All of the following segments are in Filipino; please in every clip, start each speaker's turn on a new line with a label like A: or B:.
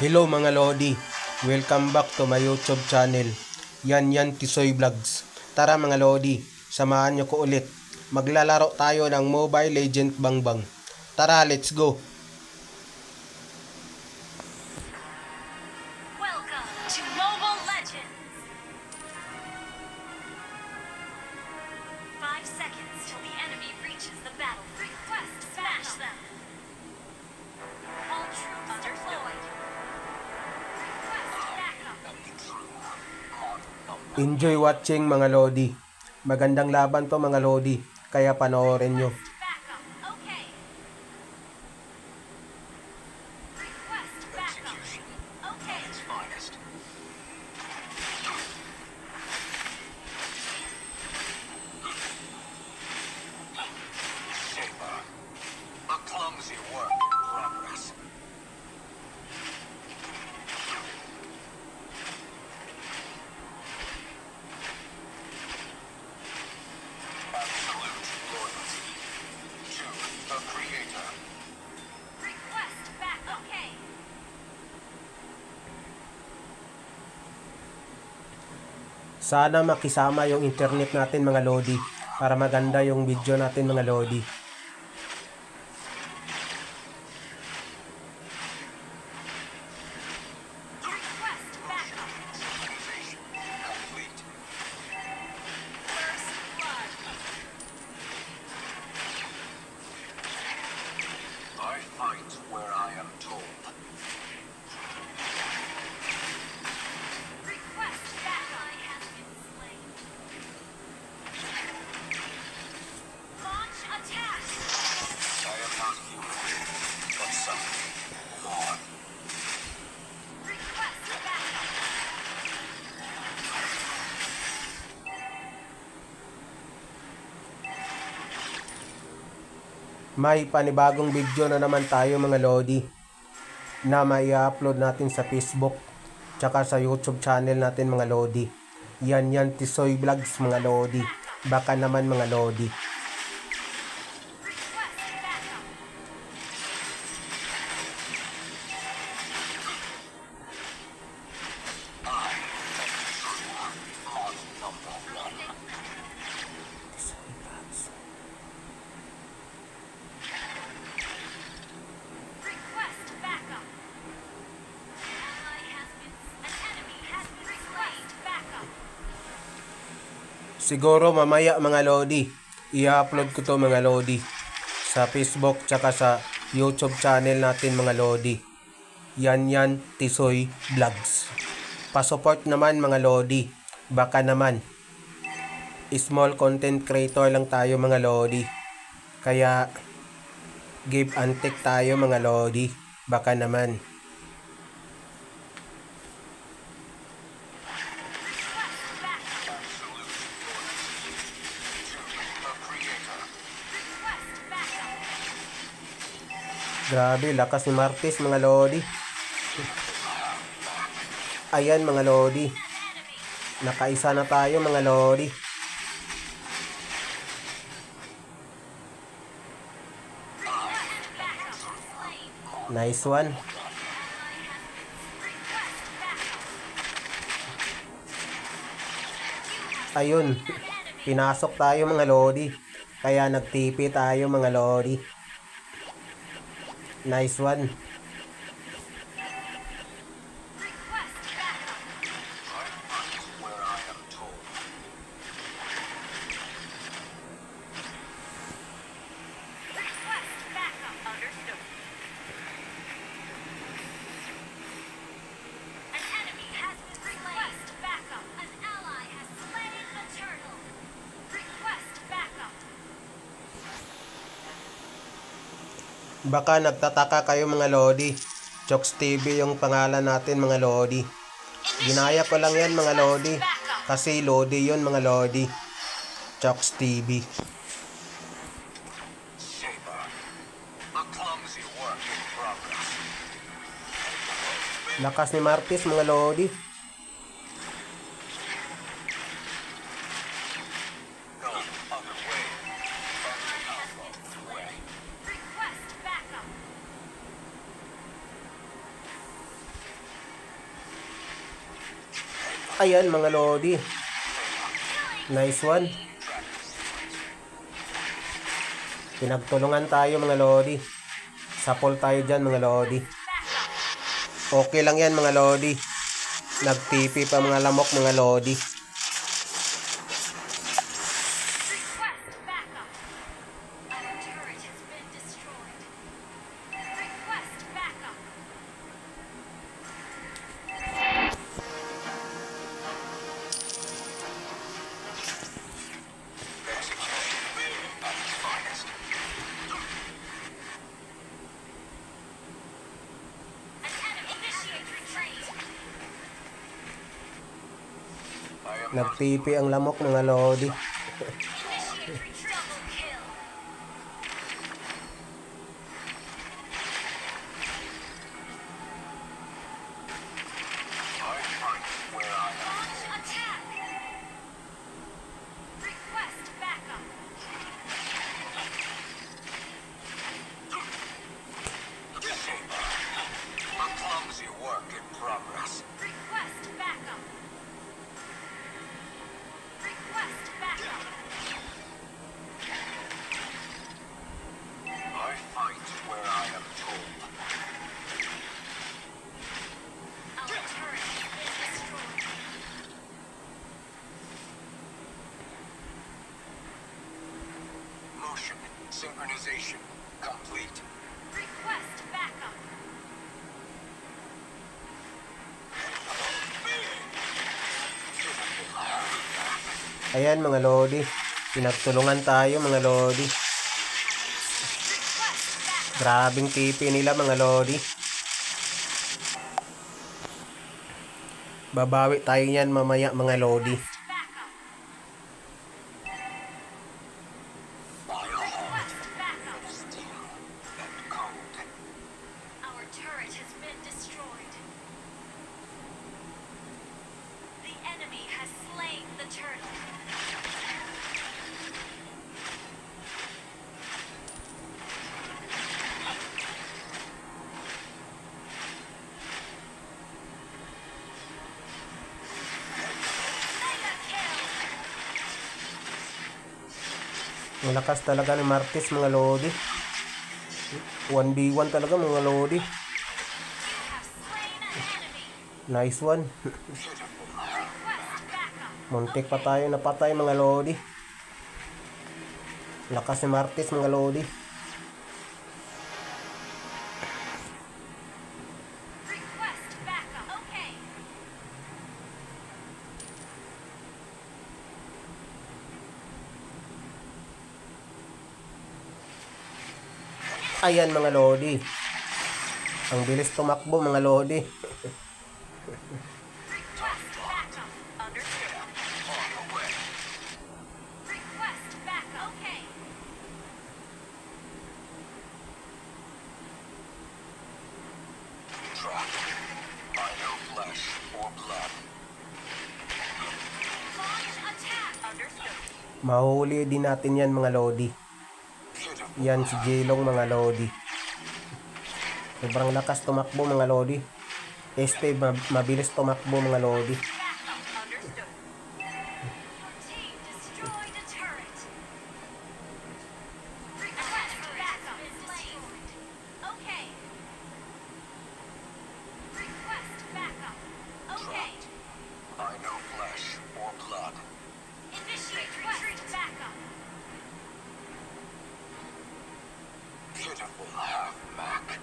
A: Hello mga Lodi, welcome back to my YouTube channel, Yan Tisoy Vlogs. Tara mga Lodi, samahan nyo ko ulit. Maglalaro tayo ng Mobile Legend Bang Bang. Tara, let's go!
B: Welcome to Mobile Legends! 5 seconds till the enemy reaches the battle. Request smash them! All troops deployed. Request backup.
A: Enjoy watching mga Lodi. Magandang laban to mga Lodi, kaya panoorin nyo.
B: Backup. Okay. Request backup. Okay.
C: A clumsy work in progress. Absolute loyalty to the Creator.
B: Request back. Okay.
A: Sana makisama yung internet natin mga Lodi, para maganda yung video natin mga Lodi.
B: Request backup.
C: Organization complete.
B: First blood.
C: I fight where I am told.
B: Request backup. Has been slain. Launch attack.
C: I am not human, but something more.
B: Request backup.
A: May panibagong video na naman tayo mga Lodi, na may upload natin sa Facebook tsaka sa YouTube channel natin mga Lodi. Yan Tisoy Vlogs mga Lodi. Baka naman mga Lodi.
B: Request backup. Request backup. Ally has been. An enemy has been. Request backup.
A: Siguro mamaya mga Lodi, i-upload ko to mga Lodi sa Facebook tsaka sa YouTube channel natin mga Lodi. Yan Tisoy Vlogs. Pa-support naman mga Lodi. Baka naman small content creator lang tayo mga Lodi. Kaya give and take tayo mga Lodi. Baka naman.
B: Request backup.
C: Absolute loyalty to the Creator.
B: Request backup.
A: Grabe, lakas ni Martes mga Lodi. Ayan mga Lodi. Nakaisa na tayo mga Lodi.
B: Request backup. Slain.
A: Nice one.
B: Request backup.
A: Ayun. Pinasok tayo mga Lodi. Kaya nagtipi tayo mga Lodi. Nice one.
B: Request backup.
C: I fight where I am told.
B: Request backup. Understood. An enemy has been request backup. An ally has slain a turtle. Request backup.
A: Baka nagtataka kayo mga Lodi. Chokes TV yung pangalan natin mga Lodi. Ginaya ko lang yan mga Lodi. Kasi Lodi yun mga Lodi. Chokes TV.
C: Saber. A clumsy work in progress.
A: Lakas ni Martes mga Lodi.
C: No other way. Way.
B: Request backup.
A: Ayan mga Lodi. Nice one. Pinagtulungan tayo mga Lodi. Sapol tayo dyan mga Lodi. Okay lang yan mga Lodi. Nagtipi pa mga lamok mga Lodi.
B: Request backup. Our turret has been destroyed. Request backup.
C: At its finest.
B: An enemy initiate retreat.
C: I am not
A: Nagtipi ang lamok mga Lodi.
B: Initiate retreat. Double kill.
C: I fight where I am.
B: Launch attack. Request backup.
C: Disable. A clumsy work in progress.
B: Request backup. Request backup.
C: I fight where I am told.
B: Our turret has been destroyed.
C: Motion. Synchronization. Complete.
B: Request backup.
A: Ayan mga Lodi. Pinagtulungan tayo mga Lodi.
B: Request backup.
A: Grabing tipi nila mga Lodi. Babawi tayo yan mamaya mga Lodi.
B: Request backup.
C: Biohazard.
B: Request backup.
C: Steel and cold.
B: Our turret has been destroyed. The enemy has slain the turtle. Mega kill.
A: Ang lakas talaga ni Martis mga Lodi. 1v1 talaga mga Lodi.
B: You have slain an enemy.
A: Nice one.
B: Request backup.
A: Muntik pa tayo napatay mga Lodi. Lakas ni Martis mga Lodi.
B: Request backup. Okay.
A: Ayan mga Lodi. Ang bilis tumakbo mga Lodi.
B: Request backup. Understood.
C: On the way.
B: Request backup. Okay.
C: Trap. I know flesh or blood.
B: Launch attack. Understood.
A: Mahuli din natin yan mga Lodi.
C: Beautiful.
A: Yan si Jelong mga Lodi. Sobrang lakas tumakbo mga Lodi. Mabilis tumakbo mga Lodi.
B: Backup. Understood. Your team destroyed a turret. Request backup is destroyed. Okay. Request backup. Okay.
C: I know flesh or blood.
B: Initiate retreat backup.
C: Beautiful half Mac.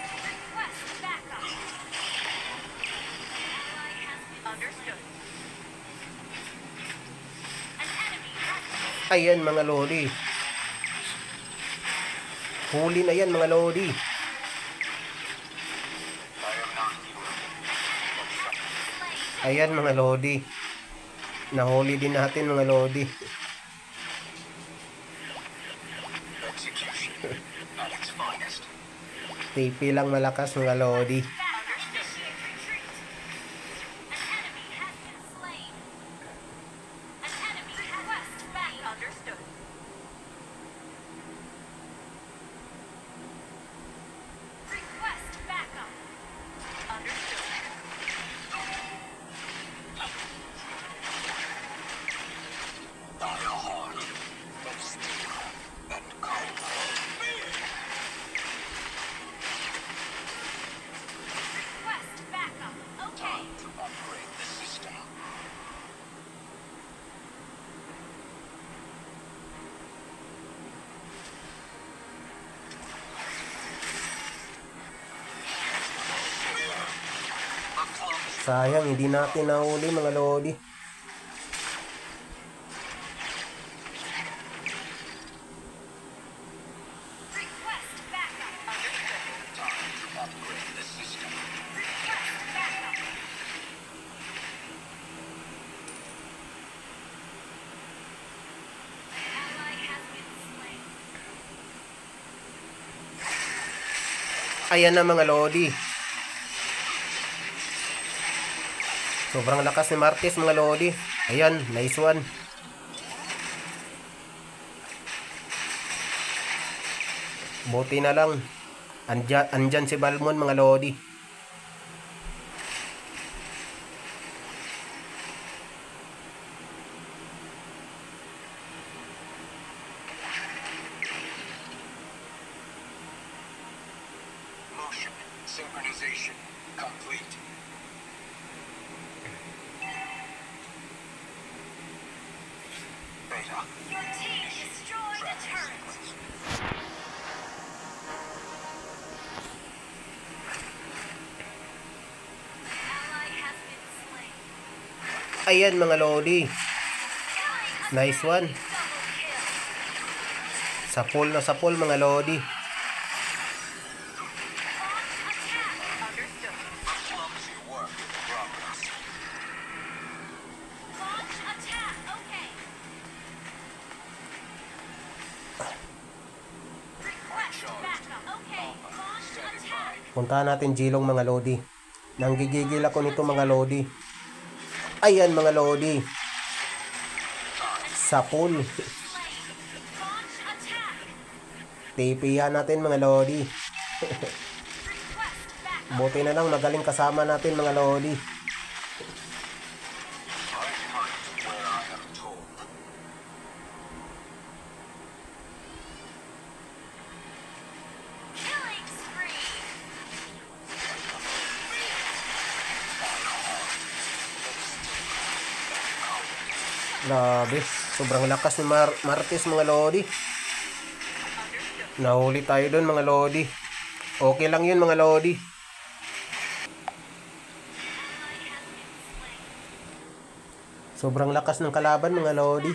B: Request backup. Ally has been understood. An enemy has been
A: Ayan mga Lodi. Huli na yan mga Lodi.
C: I am not human.
B: slain.
A: Ayan mga Lodi. Nahuli din natin mga Lodi.
C: Execution at its finest.
A: TP lang malakas mga Lodi.
B: Initiate retreat. An enemy has been slain. An enemy request back. Understood. Request
A: Sayang, hindi natin nahuli mga lodi.
B: Request backup. Understood.
C: Time to upgrade the system.
B: Request backup. Ally has been slain.
A: Ayan na mga lodi. Sobrang lakas ni Martis mga lodi. Ayan, nice one. Buti na lang. Andyan si Balmon mga lodi.
C: Motion synchronization complete. Beta.
B: Your team destroyed a turret. Ally has been slain.
A: Ayan mga lodi.
B: Killing
A: Nice one.
B: double kill.
A: Sa pool mga lodi.
B: Launch attack. Understood.
C: Clumsy work in progress.
B: Launch attack. Okay. Request backup. Okay. Launch attack.
A: Puntahan natin Jilong mga lodi. Nanggigigil ako nito mga lodi. Ayan mga lodi. Sa pool.
B: Slain. Launch attack.
A: TP-yan natin mga lodi.
B: Request backup.
A: Buti na lang magaling kasama natin mga lodi.
C: I fight where I am told.
B: Killing spree.
A: Grabe. Sobrang lakas ni Martis mga lodi. Nahuli tayo doon mga lodi. Okay lang yun mga lodi. Sobrang lakas ng kalaban mga lodi.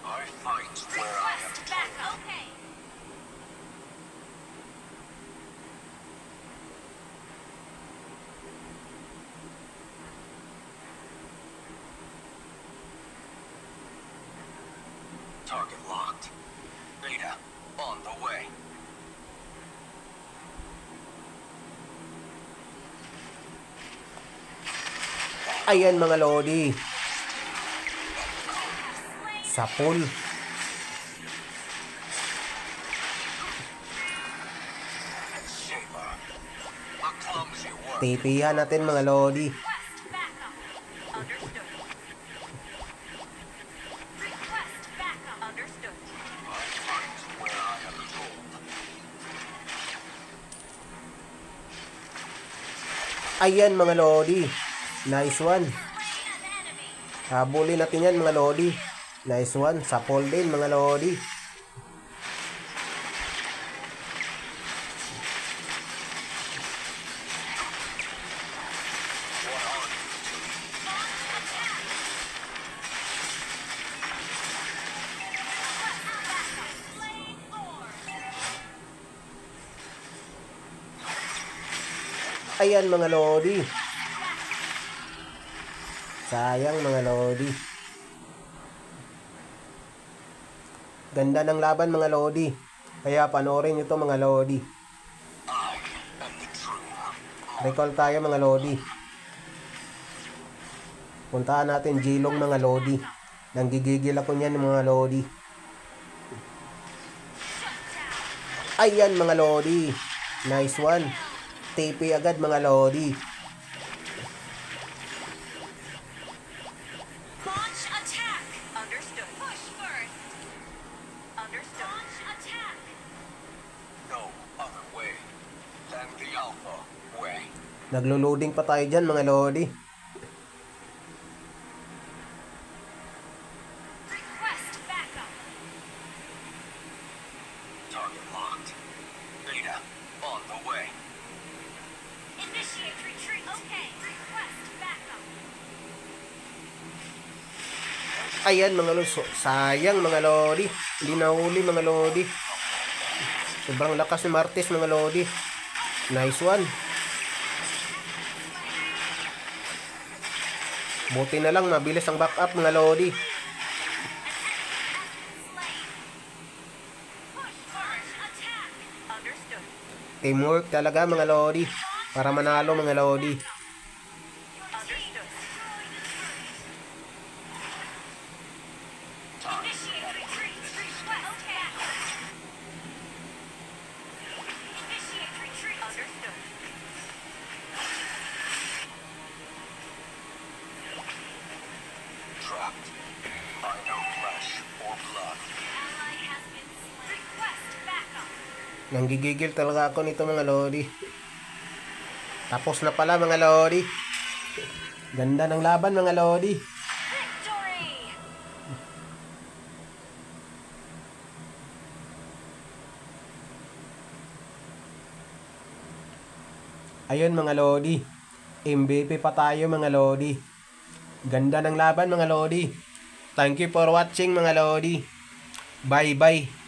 C: I fight where I am
B: Request back. Okay.
C: target locked. Beta on the way.
A: Ayan mga lodi. Sa pool.
C: Saber. A clumsy work.
A: TP-yan natin mga lodi.
B: Request backup. Understood. Request backup. Understood.
C: I fight where I am told.
A: Ayan mga lodi. Nice one.
B: Slain an enemy.
A: Habulin natin yan mga lodi. Nice one. Sa pool din mga lodi.
C: What are you doing?
B: Slain Lord.
A: Ayan mga lodi. Sayang mga lodi. Ganda ng laban mga lodi. Kaya panoorin nyo to mga lodi.
C: I am the true.
A: Recall tayo mga lodi. Puntahan natin Jilong mga lodi. Nanggigigil ako niyan mga lodi. Ayan mga lodi. Nice one. TP agad mga lodi.
B: Launch attack. Understood. Push first. Understood. Launch attack.
C: No other way than the Alpha way.
A: Naglo-loading pa tayo dyan mga lodi.
B: Request backup.
C: Target locked. Beta on the way.
A: Ayan mga lodi. Sayang mga lodi. Hindi nahuli mga lodi. Sobrang lakas ni Martes mga lodi. Nice one. Buti na lang mabilis ang backup mga lodi. Teamwork talaga mga lodi. Para manalo mga lodi.
C: Trapped by no flesh or blood.
A: Nanggigigil talaga ako nito mga lodi. Tapos na pala mga lodi. Ganda ng laban mga lodi.
B: Victory!
A: Ayun mga lodi. MVP pa tayo mga lodi. Ganda ng laban mga lodi. Thank you for watching mga lodi. Bye bye.